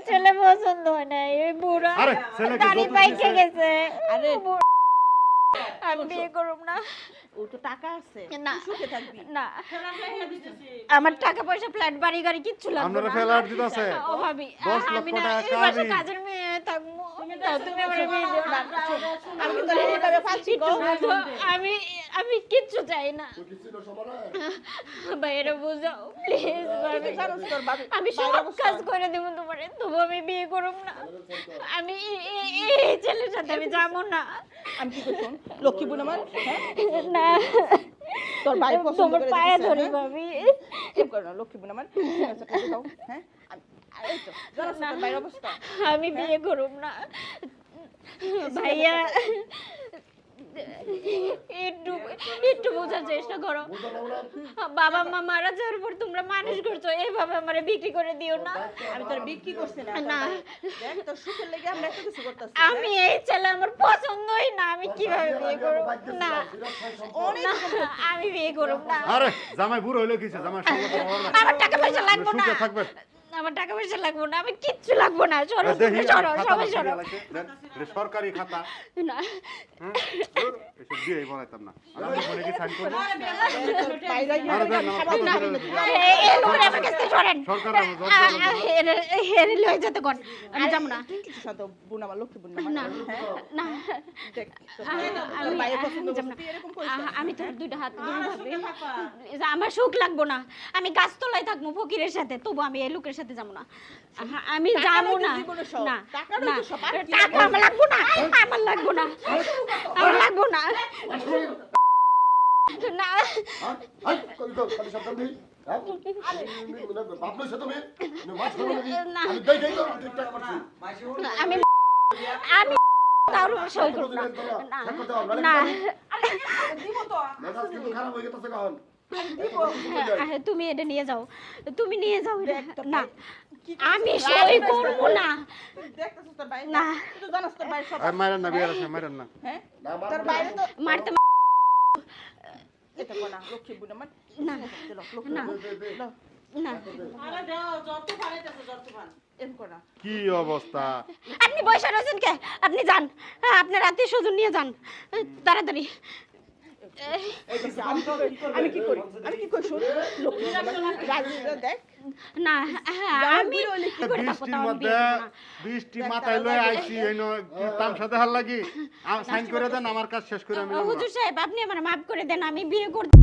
ছেলে পছন্দ হয় না, এই বুড়া আরে ছেলেকে দাড়ি যৌতুক পাইকে দিছে। গেছে। আরে আমি বিয়ে করব না। ও তো টাকা আছে, না। তুই সুখে থাকবি। না, আমার টাকা পয়সা ফ্ল্যাট বাড়ি গাড়ি কিচ্ছু লাগবে আপনারা না। ফেলার দিতেছে ও ভাবি 10 লক্ষ আমি না টাকা এই বাসা কাবি। কাজের মেয়ে থাকবো। তাও তুমি আমার বিয়ে দিও না। আমি কিন্তু এইভাবে পাচ্ছি গো। আমি আমি কিচ্ছু চাই না। বাইরে বুঝাও প্লিজ ভাবি। জানোস তোর বাবা আমি সব কাজ করে দেবো তোমারে, তবু আমি বিয়ে করব না। আমি এই ছেলের সাথে আমি যাবো না। আমি কি করছি লক্ষ্মী বোন আমার, হ্যাঁ? না, তোর ভাই পছন্দ তোমার করে পায়ে দিছে, ধরি হ্যাঁ? ভাবি। এরকম করো না, লক্ষ্মী বোন আমার, ঠিক আছে, টাকা দাও, হ্যাঁ? এই তো জানোস তোর ভাইয়ের অবস্থা। আমি বিয়ে করব না ভাইয়া। একটু একটু বোঝার চেষ্টা করো। বাবা মা মারা যাওয়ার পর তোমরা মানুষ করছো, এইভাবে আমারে বিক্রি করে দিও না। আমি তোর বিক্রি করছি না, না। দেখ তোর সুখের লেগে আমরা এত কিছু করতেছি। আমি এই ছেলে আমার পছন্দই না, আমি কিভাবে বিয়ে করব না। না, আমি বিয়ে করব না। আরে জামাই বুড়ো হইলো কিছে, জামাই সঙ্গে তো হবে না। আমার টাকা পয়সা লাগবে না। সুখে থাকবেন। আমার টাকা পয়সা লাগবে না, আমি কিচ্ছু লাগবে না। সরো দেখি সরো খাতা সবাই বাকি সরো। লাগছে, দেন, এটা সরকারি খাতা। না, হুম, ধুর, এসব দিয়েই বলাইতাম না। আমি মনে কি সাইন করব? বাইরে গিয়ে আরে দেন, আমার কথা না, শুনে দিন। এই লোকের আমার কাছে সরেন। সরকার আমার জজ হেরে লয়ে যেতে কোন, আমি যাব না। তুই কিছু শান্ত বোন আমার, লক্ষ্মী বোন আমার, না, হ্যাঁ? না, দেখ, তোর আমি ভাইয়ের পছন্দ যাব না। করছিস, তুই এরকম করিস না। আমি তোর দুইটা হাত ধরে ভাবি, আমার সুখ লাগবো না। আমি গাছতলায় থাকবো ফকিরের সাথে, তবু আমি এই লোকের সাথে যাবো না। আমি যাবো না। জীবনের সব। না, টাকাটাই না, তো সব, আর কি টাকা আমার লাগবো না, আমার লাগবো না, আমার লাগবো না। না, না, আমি আমি তার সই করব না। না, তুমি এটা নিয়ে যাও, তুমি নিয়ে যাও এটা। না, আমি সই করব না। দেখতেছিস তোর ভাই, না। তুই তো জানোস তোর ভাইয়ের সব, আর মারেন না, বিয়ার আছে, মারেন না। হ্যাঁ? তোর বাইরে তো মারতে এটা কোন না, লক্ষ্মী বোন আমার, না, চলো, লক্ষ্মী না, বোন, লো, না। এরকম কর না। কি অবস্থা? আপনি বসে রয়েছেন কে? আপনি যান, আপনার আত্মীয় স্বজন নিয়ে যান তাড়াতাড়ি। আমি কি করি, আমি কি করি শোন, লক্ষ্মী বোন আমার, রাজীরা দেখ, না, আমি কি করে থাকবো, বৃষ্টির তাও আমি মধ্যে বিয়ে করবো না। বৃষ্টি মাথায় লয়ে আইছি, এই তামসা দেখার লাগি সাইন করে দেন, আমার কাজ শেষ করে আমি যাবো। হুজুর সাহেব, আপনি আমার মাফ করে দেন, আমি বিয়ে করতে